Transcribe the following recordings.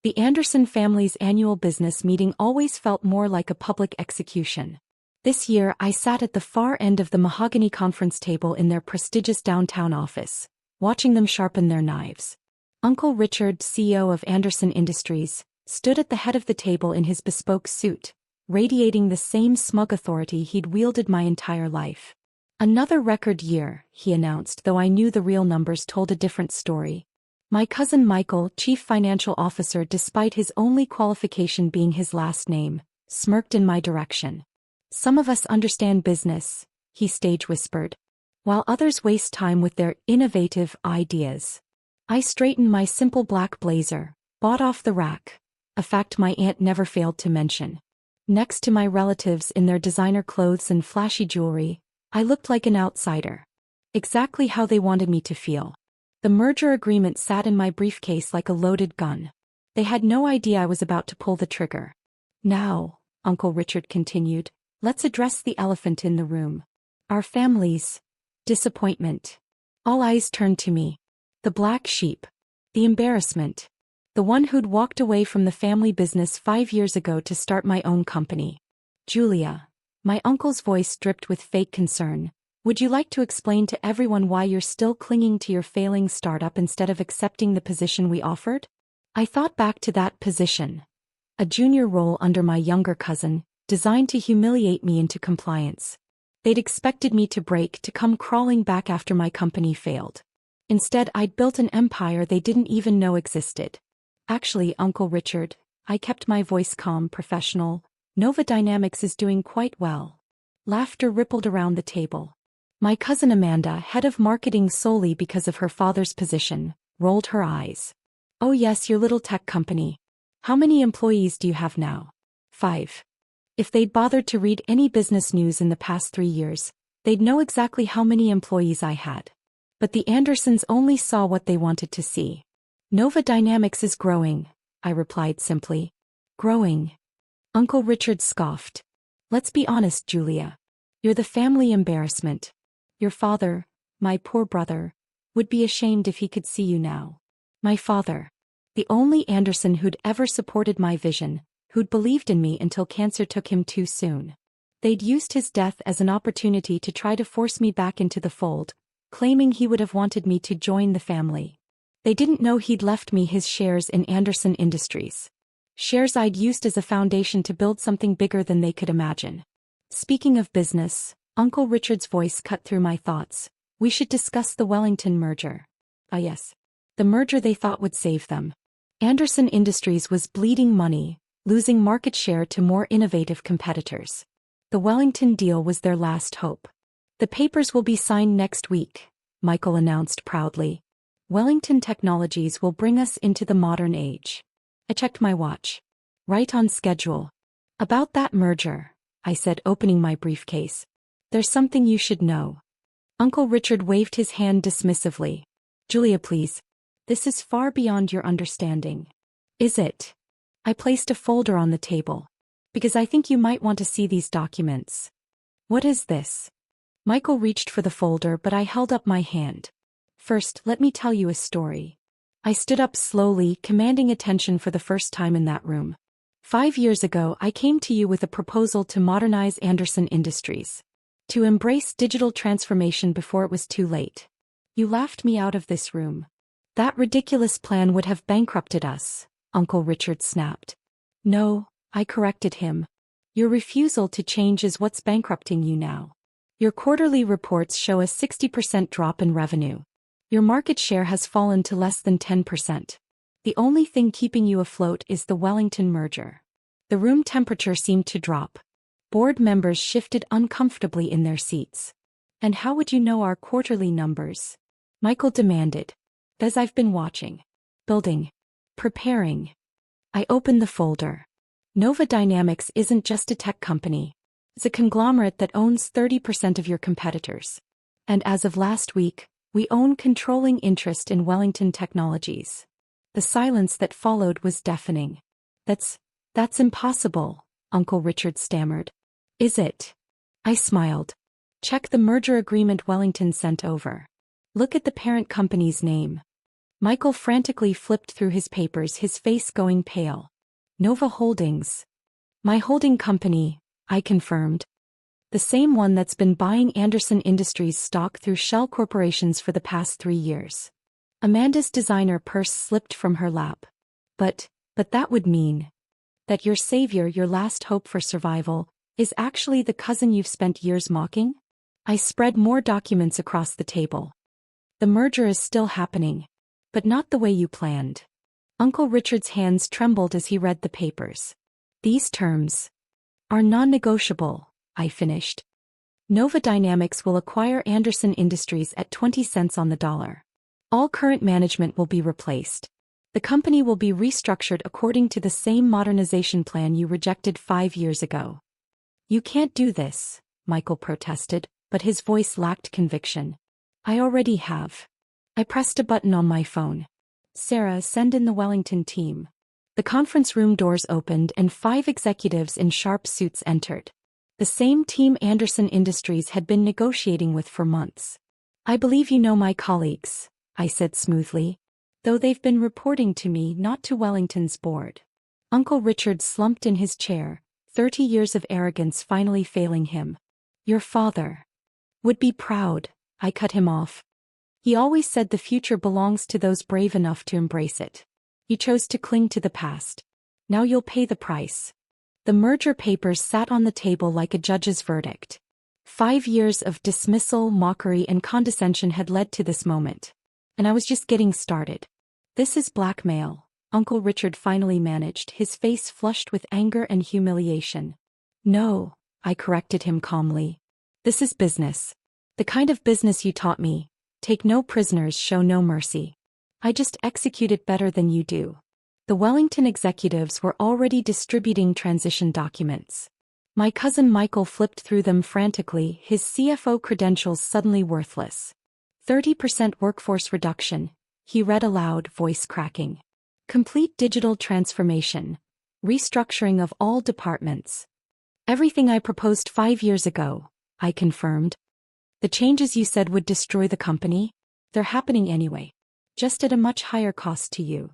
The Anderson family's annual business meeting always felt more like a public execution. This year I sat at the far end of the mahogany conference table in their prestigious downtown office, watching them sharpen their knives. Uncle Richard, CEO of Anderson Industries, stood at the head of the table in his bespoke suit, radiating the same smug authority he'd wielded my entire life. "Another record year," he announced, though I knew the real numbers told a different story. My cousin Michael, chief financial officer despite his only qualification being his last name, smirked in my direction. "Some of us understand business," he stage whispered, "while others waste time with their innovative ideas." I straightened my simple black blazer, bought off the rack, a fact my aunt never failed to mention. Next to my relatives in their designer clothes and flashy jewelry, I looked like an outsider. Exactly how they wanted me to feel. The merger agreement sat in my briefcase like a loaded gun. They had no idea I was about to pull the trigger. "Now," Uncle Richard continued, "let's address the elephant in the room. Our family's disappointment." All eyes turned to me. The black sheep. The embarrassment. The one who'd walked away from the family business 5 years ago to start my own company. "Julia." My uncle's voice dripped with fake concern. "Would you like to explain to everyone why you're still clinging to your failing startup instead of accepting the position we offered?" I thought back to that position. A junior role under my younger cousin, designed to humiliate me into compliance. They'd expected me to break, to come crawling back after my company failed. Instead, I'd built an empire they didn't even know existed. "Actually, Uncle Richard," I kept my voice calm, professional, "Nova Dynamics is doing quite well." Laughter rippled around the table. My cousin Amanda, head of marketing solely because of her father's position, rolled her eyes. "Oh yes, your little tech company. How many employees do you have now?" 5. If they'd bothered to read any business news in the past 3 years, they'd know exactly how many employees I had. But the Andersons only saw what they wanted to see. "Nova Dynamics is growing," I replied simply. "Growing?" Uncle Richard scoffed. "Let's be honest, Julia. You're the family embarrassment. Your father, my poor brother, would be ashamed if he could see you now." My father. The only Anderson who'd ever supported my vision, who'd believed in me until cancer took him too soon. They'd used his death as an opportunity to try to force me back into the fold, claiming he would have wanted me to join the family. They didn't know he'd left me his shares in Anderson Industries. Shares I'd used as a foundation to build something bigger than they could imagine. "Speaking of business," Uncle Richard's voice cut through my thoughts, "we should discuss the Wellington merger." Ah yes. The merger they thought would save them. Anderson Industries was bleeding money, losing market share to more innovative competitors. The Wellington deal was their last hope. "The papers will be signed next week," Michael announced proudly. "Wellington Technologies will bring us into the modern age." I checked my watch. Right on schedule. "About that merger," I said, opening my briefcase. "There's something you should know." Uncle Richard waved his hand dismissively. "Julia, please. This is far beyond your understanding." "Is it?" I placed a folder on the table. "Because I think you might want to see these documents." "What is this?" Michael reached for the folder, but I held up my hand. "First, let me tell you a story." I stood up slowly, commanding attention for the first time in that room. 5 years ago, I came to you with a proposal to modernize Anderson Industries. To embrace digital transformation before it was too late. You laughed me out of this room. "That ridiculous plan would have bankrupted us," Uncle Richard snapped. "No," I corrected him. "Your refusal to change is what's bankrupting you now. Your quarterly reports show a 60% drop in revenue. Your market share has fallen to less than 10%. The only thing keeping you afloat is the Wellington merger." The room temperature seemed to drop. Board members shifted uncomfortably in their seats. "And how would you know our quarterly numbers?" Michael demanded. "As I've been watching. Building. Preparing." I opened the folder. Nova Dynamics isn't just a tech company. It's a conglomerate that owns 30% of your competitors. And as of last week, we own controlling interest in Wellington Technologies. The silence that followed was deafening. That's impossible," Uncle Richard stammered. "Is it?" I smiled. "Check the merger agreement Wellington sent over. Look at the parent company's name. Michael frantically flipped through his papers, his face going pale. Nova Holdings. My holding company, I confirmed. The same one that's been buying Anderson Industries stock through shell corporations for the past 3 years. Amanda's designer purse slipped from her lap. But that would mean that your savior, your last hope for survival, is actually the cousin you've spent years mocking? I spread more documents across the table. The merger is still happening. But not the way you planned. Uncle Richard's hands trembled as he read the papers. These terms are non-negotiable, I finished. Nova Dynamics will acquire Anderson Industries at 20 cents on the dollar. All current management will be replaced. The company will be restructured according to the same modernization plan you rejected 5 years ago. You can't do this, Michael protested, but his voice lacked conviction. I already have. I pressed a button on my phone. Sarah, send in the Wellington team. The conference room doors opened and 5 executives in sharp suits entered. The same team Anderson Industries had been negotiating with for months. I believe you know my colleagues, I said smoothly. Though they've been reporting to me, not to Wellington's board. Uncle Richard slumped in his chair, 30 years of arrogance finally failing him. Your father would be proud, I cut him off. He always said the future belongs to those brave enough to embrace it. You chose to cling to the past. Now you'll pay the price. The merger papers sat on the table like a judge's verdict. 5 years of dismissal, mockery, and condescension had led to this moment. And I was just getting started. This is blackmail, Uncle Richard finally managed, his face flushed with anger and humiliation. No, I corrected him calmly. This is business. The kind of business you taught me. Take no prisoners, show no mercy. I just execute it better than you do. The Wellington executives were already distributing transition documents. My cousin Michael flipped through them frantically, his CFO credentials suddenly worthless. 30% workforce reduction, he read aloud, voice cracking. Complete digital transformation. Restructuring of all departments. Everything I proposed 5 years ago, I confirmed. The changes you said would destroy the company? They're happening anyway. Just at a much higher cost to you.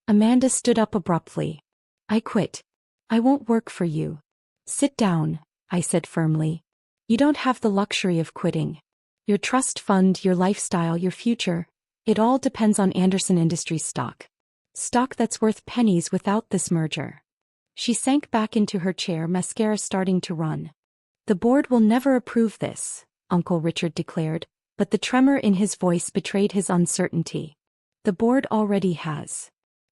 Amanda stood up abruptly. I quit. I won't work for you. Sit down, I said firmly. You don't have the luxury of quitting. Your trust fund, your lifestyle, your future, it all depends on Anderson Industries stock. Stock that's worth pennies without this merger. She sank back into her chair, mascara starting to run. The board will never approve this, Uncle Richard declared, but the tremor in his voice betrayed his uncertainty. The board already has.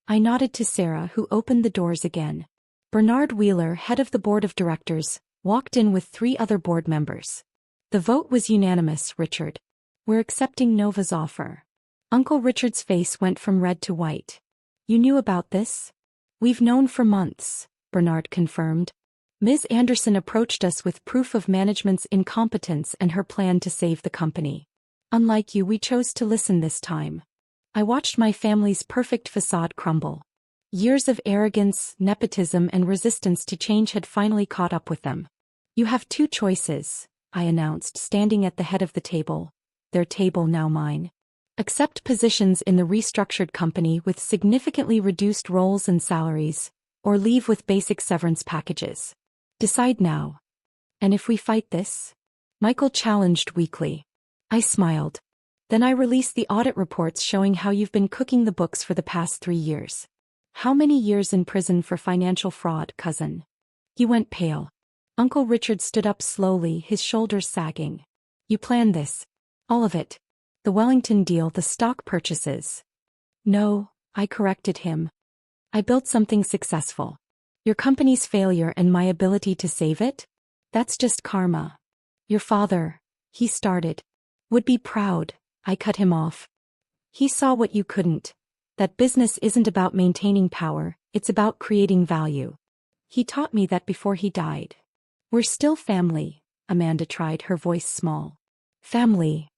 I nodded to Sarah, who opened the doors again. Bernard Wheeler, head of the board of directors, walked in with 3 other board members. The vote was unanimous, Richard. We're accepting Nova's offer. Uncle Richard's face went from red to white. You knew about this? We've known for months, Bernard confirmed. Ms. Anderson approached us with proof of management's incompetence and her plan to save the company. Unlike you, we chose to listen this time. I watched my family's perfect facade crumble. Years of arrogance, nepotism, and resistance to change had finally caught up with them. You have 2 choices, I announced, standing at the head of the table. Their table, now mine. Accept positions in the restructured company with significantly reduced roles and salaries, or leave with basic severance packages. Decide now. And if we fight this? Michael challenged weakly. I smiled. Then I released the audit reports showing how you've been cooking the books for the past 3 years. How many years in prison for financial fraud, cousin? He went pale. Uncle Richard stood up slowly, his shoulders sagging. You planned this. All of it. The Wellington deal, the stock purchases. No, I corrected him. I built something successful. Your company's failure and my ability to save it? That's just karma. Your father, he started, would be proud, I cut him off. He saw what you couldn't. That business isn't about maintaining power, it's about creating value. He taught me that before he died. We're still family, Amanda tried, her voice small. Family.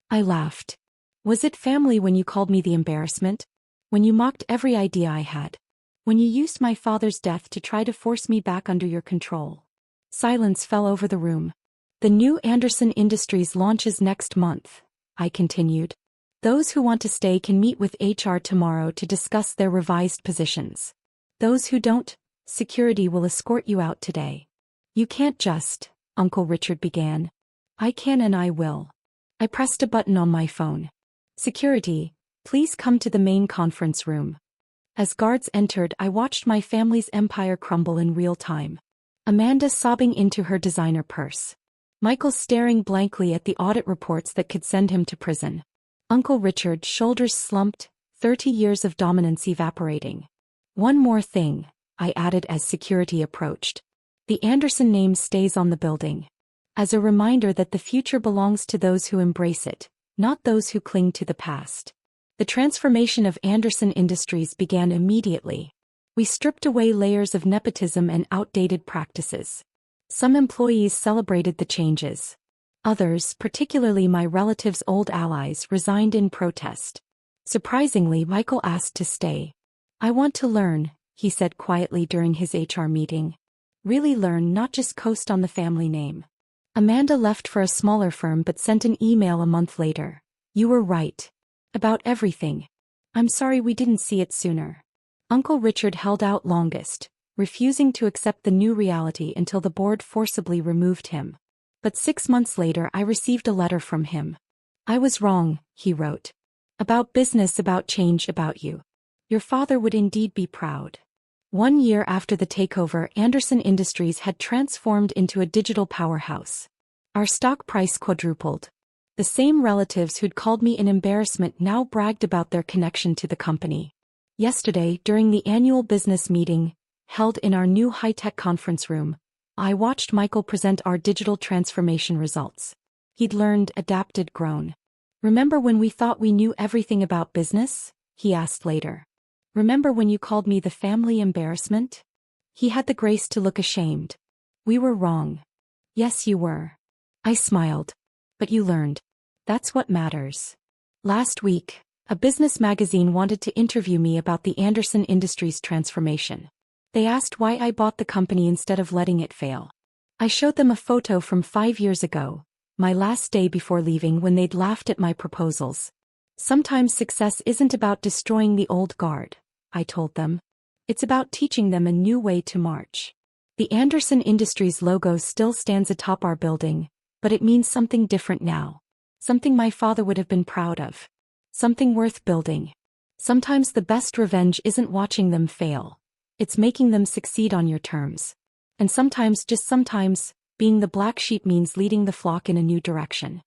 I laughed. Was it family when you called me the embarrassment? When you mocked every idea I had? When you used my father's death to try to force me back under your control? Silence fell over the room. The new Anderson Industries launches next month, I continued. Those who want to stay can meet with HR tomorrow to discuss their revised positions. Those who don't, security will escort you out today. You can't just, Uncle Richard began. I can and I will. I pressed a button on my phone. Security, please come to the main conference room. As guards entered, I watched my family's empire crumble in real time. Amanda sobbing into her designer purse. Michael staring blankly at the audit reports that could send him to prison. Uncle Richard, shoulders slumped, 30 years of dominance evaporating. One more thing, I added as security approached. The Anderson name stays on the building. As a reminder that the future belongs to those who embrace it, not those who cling to the past. The transformation of Anderson Industries began immediately. We stripped away layers of nepotism and outdated practices. Some employees celebrated the changes. Others, particularly my relatives' old allies, resigned in protest. Surprisingly, Michael asked to stay. I want to learn, he said quietly during his HR meeting. Really learn, not just coast on the family name. Amanda left for a smaller firm but sent an email a month later. You were right. About everything. I'm sorry we didn't see it sooner. Uncle Richard held out longest, refusing to accept the new reality until the board forcibly removed him. But 6 months later I received a letter from him. I was wrong, he wrote. About business, about change, about you. Your father would indeed be proud. 1 year after the takeover, Anderson Industries had transformed into a digital powerhouse. Our stock price quadrupled. The same relatives who'd called me an embarrassment now bragged about their connection to the company. Yesterday, during the annual business meeting, held in our new high-tech conference room, I watched Michael present our digital transformation results. He'd learned, adapted, grown. Remember when we thought we knew everything about business? He asked later. Remember when you called me the family embarrassment? He had the grace to look ashamed. We were wrong. Yes, you were. I smiled. But you learned. That's what matters. Last week, a business magazine wanted to interview me about the Anderson Industries transformation. They asked why I bought the company instead of letting it fail. I showed them a photo from 5 years ago, my last day before leaving, when they'd laughed at my proposals. Sometimes success isn't about destroying the old guard, I told them. It's about teaching them a new way to march. The Anderson Industries logo still stands atop our building, but it means something different now. Something my father would have been proud of. Something worth building. Sometimes the best revenge isn't watching them fail. It's making them succeed on your terms. And sometimes, just sometimes, being the black sheep means leading the flock in a new direction.